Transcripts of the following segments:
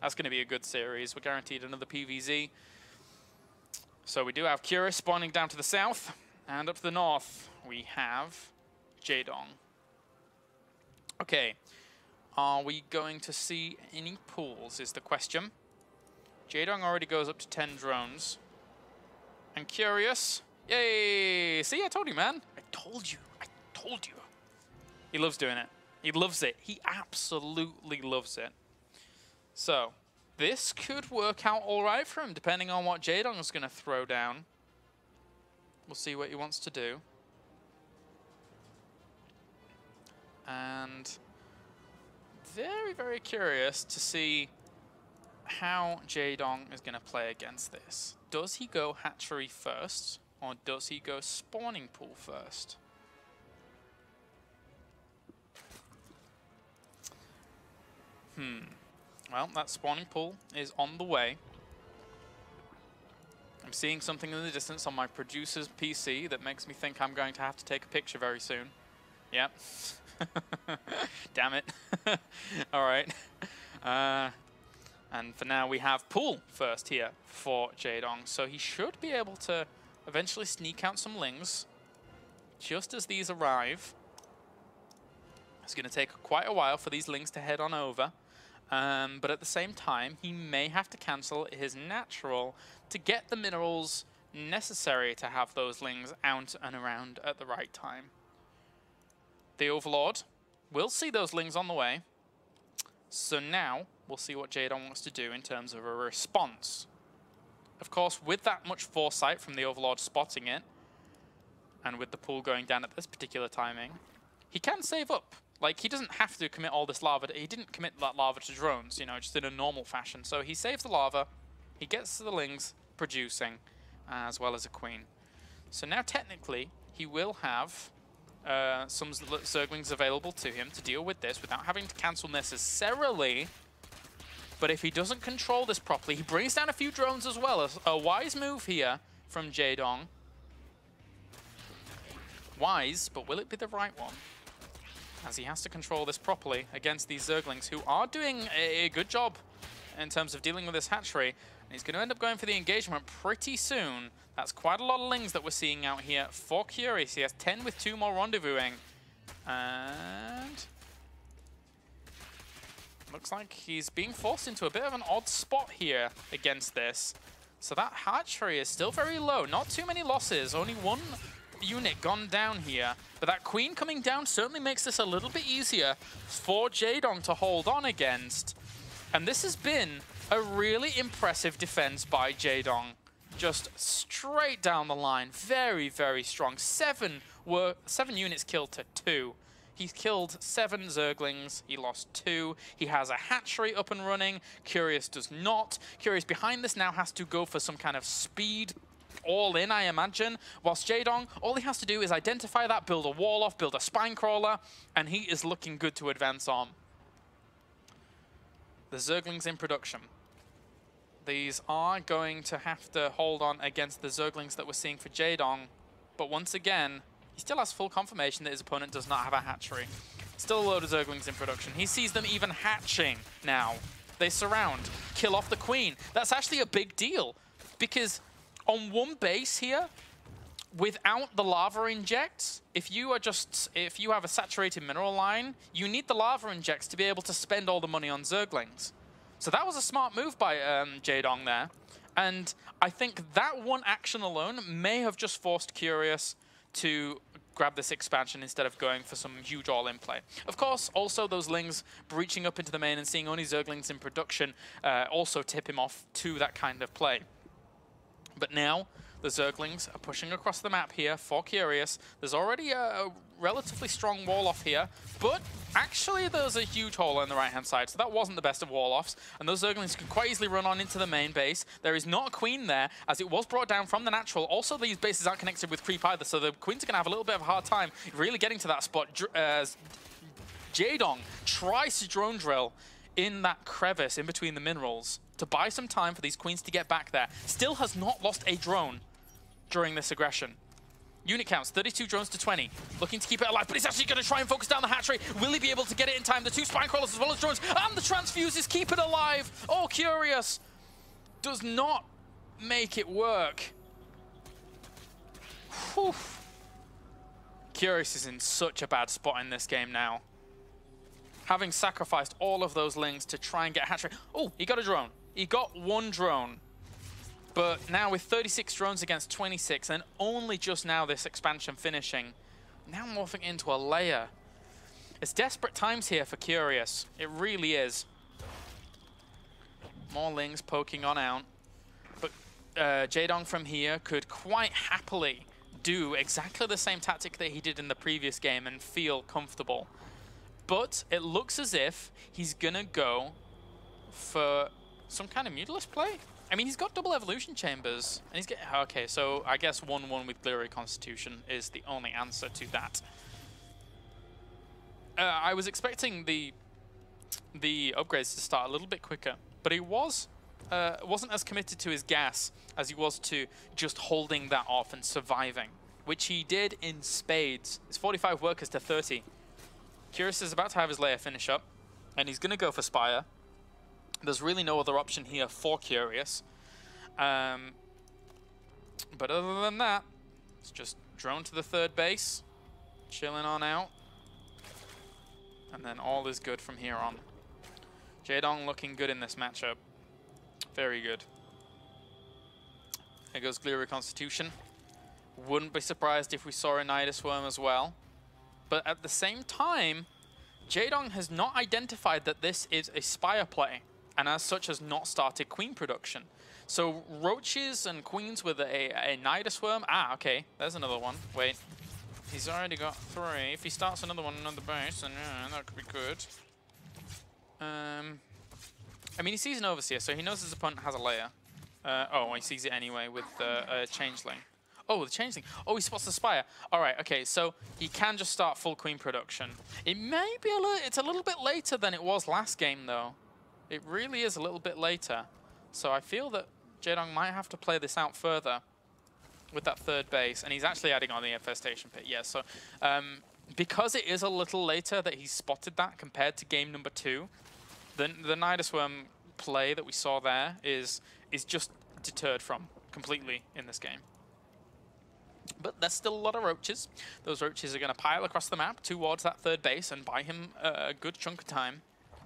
That's going to be a good series. We're guaranteed another PvZ. So we do have Curious spawning down to the south. And up to the north, we have Jaedong. Okay. Are we going to see any pools is the question. Jaedong already goes up to 10 drones. And Curious, yay! See, I told you, man. I told you. I told you. He loves doing it. He loves it. He absolutely loves it. So, this could work out all right for him, depending on what Jaedong is going to throw down. We'll see what he wants to do. And very, very curious to see how Jaedong is going to play against this. Does he go hatchery first, or does he go spawning pool first? Well, that spawning pool is on the way. I'm seeing something in the distance on my producer's PC that makes me think I'm going to have to take a picture very soon. Yep. Damn it. All right. And for now, we have pool first here for Jaedong. So he should be able to eventually sneak out some lings just as these arrive. It's going to take quite a while for these lings to head on over. But at the same time, he may have to cancel his natural to get the minerals necessary to have those lings out and around at the right time. The Overlord will see those lings on the way. So now, we'll see what Jaedong wants to do in terms of a response. Of course, with that much foresight from the Overlord spotting it, and with the pool going down at this particular timing, he can save up. Like, he doesn't have to commit all this lava. He didn't commit that lava to drones, you know, just in a normal fashion. So he saves the lava, he gets the lings producing, as well as a queen. So now, technically, he will have some Zerglings available to him to deal with this without having to cancel necessarily. But if he doesn't control this properly, he brings down a few drones as well. A wise move here from Jaedong. Wise, but will it be the right one? As he has to control this properly against these Zerglings, who are doing a good job in terms of dealing with this hatchery. And he's going to end up going for the engagement pretty soon. That's quite a lot of lings that we're seeing out here for Curious. He has 10 with 2 more rendezvousing. And looks like he's being forced into a bit of an odd spot here against this. So that hatchery is still very low. Not too many losses, only one unit gone down here, but that queen coming down certainly makes this a little bit easier for Jaedong to hold on against. And this has been a really impressive defense by Jaedong. Just straight down the line, very, very strong. 7 units killed to 2. He's killed 7 Zerglings, he lost 2. He has a hatchery up and running, Curious does not. Curious behind this now has to go for some kind of speed all in, I imagine. Whilst Jaedong, all he has to do is identify that, build a wall off, build a spine crawler, and he is looking good to advance on. The Zerglings in production. These are going to have to hold on against the Zerglings that we're seeing for Jaedong. But once again, he still has full confirmation that his opponent does not have a hatchery. Still a load of Zerglings in production. He sees them even hatching now. They surround, kill off the queen. That's actually a big deal, because on one base here, without the lava injects, if you have a saturated mineral line, you need the lava injects to be able to spend all the money on Zerglings. So that was a smart move by Jaedong there. And I think that one action alone may have just forced Curious to grab this expansion instead of going for some huge all-in play. Of course, also those lings breaching up into the main and seeing only Zerglings in production also tip him off to that kind of play. But now, the Zerglings are pushing across the map here for Curious. There's already a relatively strong wall-off here, but actually there's a huge hole on the right-hand side, so that wasn't the best of wall-offs. And those Zerglings can quite easily run on into the main base. There is not a queen there, as it was brought down from the natural. Also, these bases aren't connected with creep either, so the queens are going to have a little bit of a hard time really getting to that spot. Jaedong tries to drone drill in that crevice in between the minerals to buy some time for these queens to get back there. Still has not lost a drone during this aggression. Unit counts, 32 drones to 20. Looking to keep it alive, but he's actually going to try and focus down the hatch rate. Will he be able to get it in time? The 2 spine crawlers as well as drones, and the transfuses keep it alive. Oh, Curious does not make it work. Whew. Curious is in such a bad spot in this game now. Having sacrificed all of those lings to try and get a hatch rate. Oh, he got a drone. He got 1 drone. But now with 36 drones against 26, and only just now this expansion finishing, now morphing into a layer. It's desperate times here for Curious. It really is. More lings poking on out. But Jaedong from here could quite happily do exactly the same tactic that he did in the previous game and feel comfortable. But it looks as if he's going to go for some kind of Mutalisk play. I mean, he's got double evolution chambers, and he's getting... Okay, so I guess 1-1 with Glary Constitution is the only answer to that. I was expecting the upgrades to start a little bit quicker, but he wasn't as committed to his gas as he was to just holding that off and surviving, which he did in spades. It's 45 workers to 30. Curious is about to have his layer finish up, and he's going to go for Spire. There's really no other option here for Curious. But other than that, it's just drone to the 3rd base, chilling on out. And then all is good from here on. Jaedong looking good in this matchup. Very good. There goes Glary Constitution. Wouldn't be surprised if we saw a Nidus Worm as well. But at the same time, Jaedong has not identified that this is a Spire play, and as such has not started Queen production. So Roaches and Queens with a Nidus Worm. Ah, okay, there's another one. Wait, he's already got 3. If he starts another one on the base, then yeah, that could be good. I mean, he sees an Overseer, so he knows his opponent has a layer. Oh, he sees it anyway with a Changeling. Oh, the Changeling. Oh, he spots the Spire. All right, okay, so he can just start full Queen production. It may be it's a little bit later than it was last game, though. It really is a little bit later. So I feel that Jaedong might have to play this out further with that 3rd base. And he's actually adding on the Infestation Pit, yeah. So because it is a little later that he spotted that compared to game number 2, the Nidus Worm play that we saw there is just deterred from completely in this game. But there's still a lot of Roaches. Those Roaches are going to pile across the map towards that 3rd base and buy him a good chunk of time,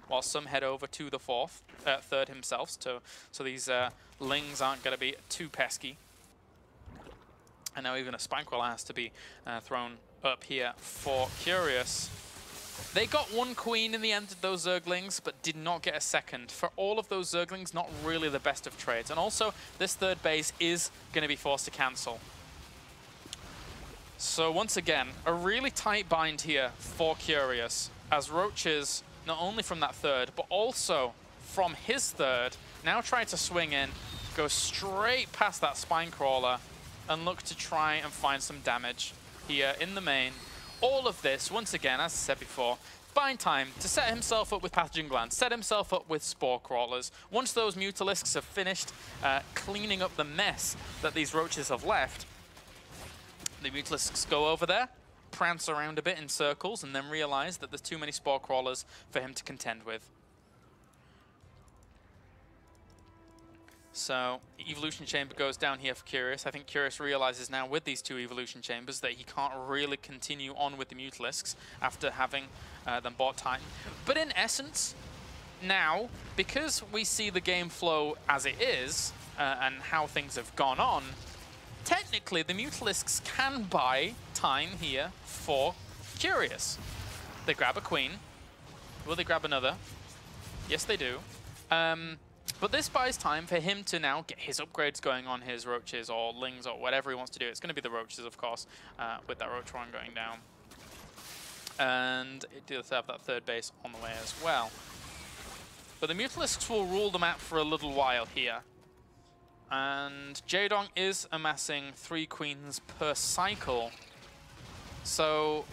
while some head over to the 3rd himself. So these lings aren't going to be too pesky. And now even a Spinecrawler has to be thrown up here for Curious. They got 1 Queen in the end of those Zerglings, but did not get a 2nd. For all of those Zerglings, not really the best of trades. And also, this 3rd base is going to be forced to cancel. So once again, a really tight bind here for Curious, as Roaches, not only from that 3rd, but also from his 3rd, now trying to swing in, go straight past that Spinecrawler, and look to try and find some damage here in the main. All of this, once again, as I said before, buying time to set himself up with Pathogen Glands, set himself up with Spore Crawlers. Once those Mutalisks have finished cleaning up the mess that these Roaches have left, the Mutalisks go over there, prance around a bit in circles, and then realize that there's too many Spore Crawlers for him to contend with. So, Evolution Chamber goes down here for Curious. I think Curious realizes now with these 2 Evolution Chambers that he can't really continue on with the Mutalisks after having them bought time. But in essence, now, because we see the game flow as it is, and how things have gone on, technically the Mutalisks can buy time here for Curious. They grab a Queen. Will they grab another? Yes, they do. But this buys time for him to now get his upgrades going on his Roaches or Lings or whatever he wants to do. It's going to be the Roaches, of course, with that Roach run going down. And it does have that 3rd base on the way as well. But the Mutalisks will rule the map for a little while here. And Jaedong is amassing 3 Queens per cycle. So,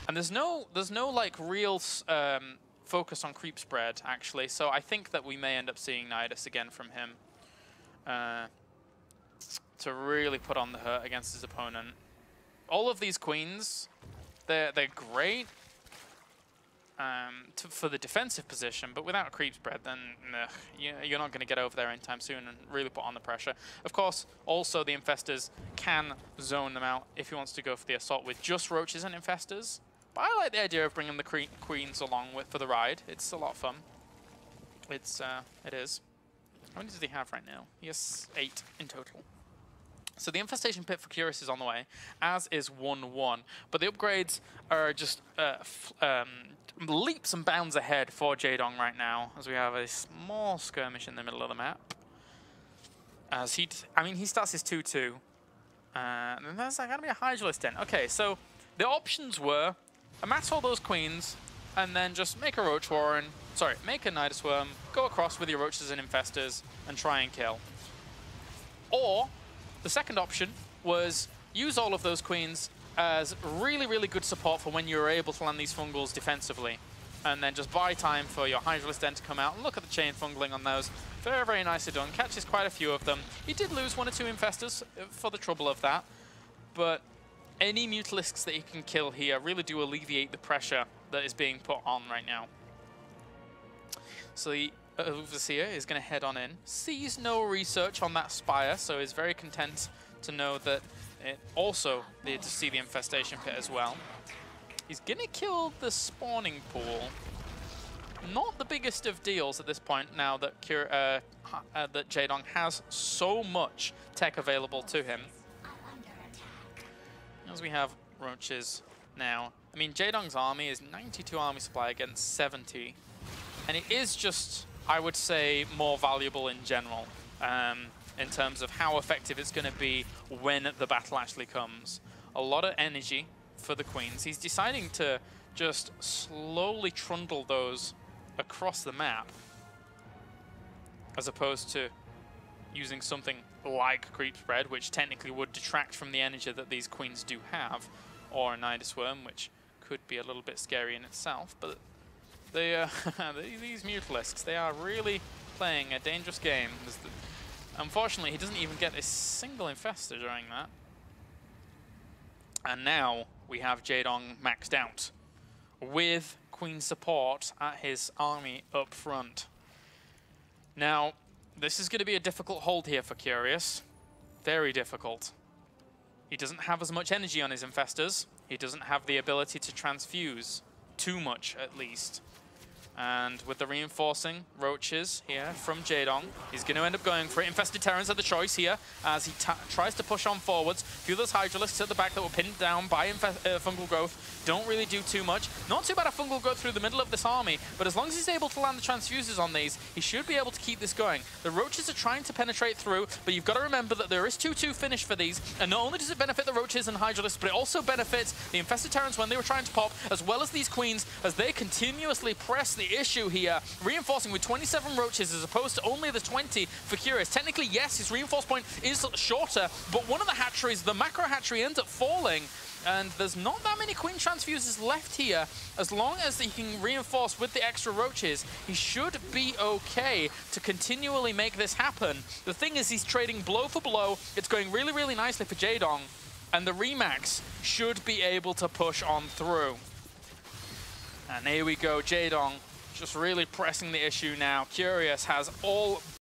and there's no like real focus on creep spread, actually, so I think that we may end up seeing Nidus again from him to really put on the hurt against his opponent. all of these queens, they're great for the defensive position, but without a creep spread, then you're not going to get over there anytime soon and really put on the pressure. Of course, also the infestors can zone them out if he wants to go for the assault with just roaches and infestors. But I like the idea of bringing the queens along for the ride. It's a lot of fun. It is. How many does he have right now? He has 8 in total. So the infestation pit for Curious is on the way, as is 1-1. But the upgrades are just leaps and bounds ahead for Jaedong right now, as we have a small skirmish in the middle of the map. As he starts his 2-2. And then there's going to be a Hydralisk Den. Okay, so the options were amass all those queens, and then just make a Roach Warren, make a Nidus Worm, go across with your Roaches and Infestors, and try and kill. Or the second option was use all of those queens as really, really good support for when you're able to land these fungals defensively. And then just buy time for your Hydralisk Den to come out. And look at the chain fungling on those. Very, very nicely done. Catches quite a few of them. He did lose 1 or 2 Infestors for the trouble of that. But any Mutalisks that he can kill here really do alleviate the pressure that is being put on right now. So the Overseer is going to head on in. Sees no research on that Spire, so is very content to know that it also needed to see the Infestation Pit as well. He's going to kill the spawning pool. Not the biggest of deals at this point now that that Jaedong has so much tech available to him. As we have roaches now. I mean, Jaedong's army is 92 army supply against 70. And it is just, I would say, more valuable in general, in terms of how effective it's going to be when the battle actually comes. A lot of energy for the queens. He's deciding to just slowly trundle those across the map, as opposed to using something like Creep Spread, which technically would detract from the energy that these queens do have, or a Nidus Worm, which could be a little bit scary in itself. But these Mutalisks, they are really playing a dangerous game. Unfortunately, he doesn't even get a single Infestor during that. And now we have Jaedong maxed out, with Queen support at his army up front. Now, this is going to be a difficult hold here for Curious. Very difficult. He doesn't have as much energy on his Infestors. He doesn't have the ability to transfuse. Too much, at least. And with the reinforcing roaches here from Jaedong, he's going to end up going for it. Infested Terrans are the choice here as he tries to push on forwards. A few of those Hydralisks at the back that were pinned down by fungal growth don't really do too much. Not too bad a fungal growth through the middle of this army, but as long as he's able to land the transfuses on these, he should be able to keep this going. The roaches are trying to penetrate through, but you've got to remember that there is 2-2 finish for these, and not only does it benefit the roaches and Hydralisks, but it also benefits the Infested Terrans when they were trying to pop, as well as these queens as they continuously press the issue here, reinforcing with 27 roaches as opposed to only the 20 for Curious. Technically, yes, his reinforce point is shorter, but one of the hatcheries, the macro hatchery, ends up falling, and there's not that many queen transfuses left here. As long as he can reinforce with the extra roaches, he should be okay to continually make this happen. The thing is, he's trading blow for blow. It's going really, really nicely for Jaedong, and the Remax should be able to push on through. And here we go, Jaedong just really pressing the issue now. Curious has all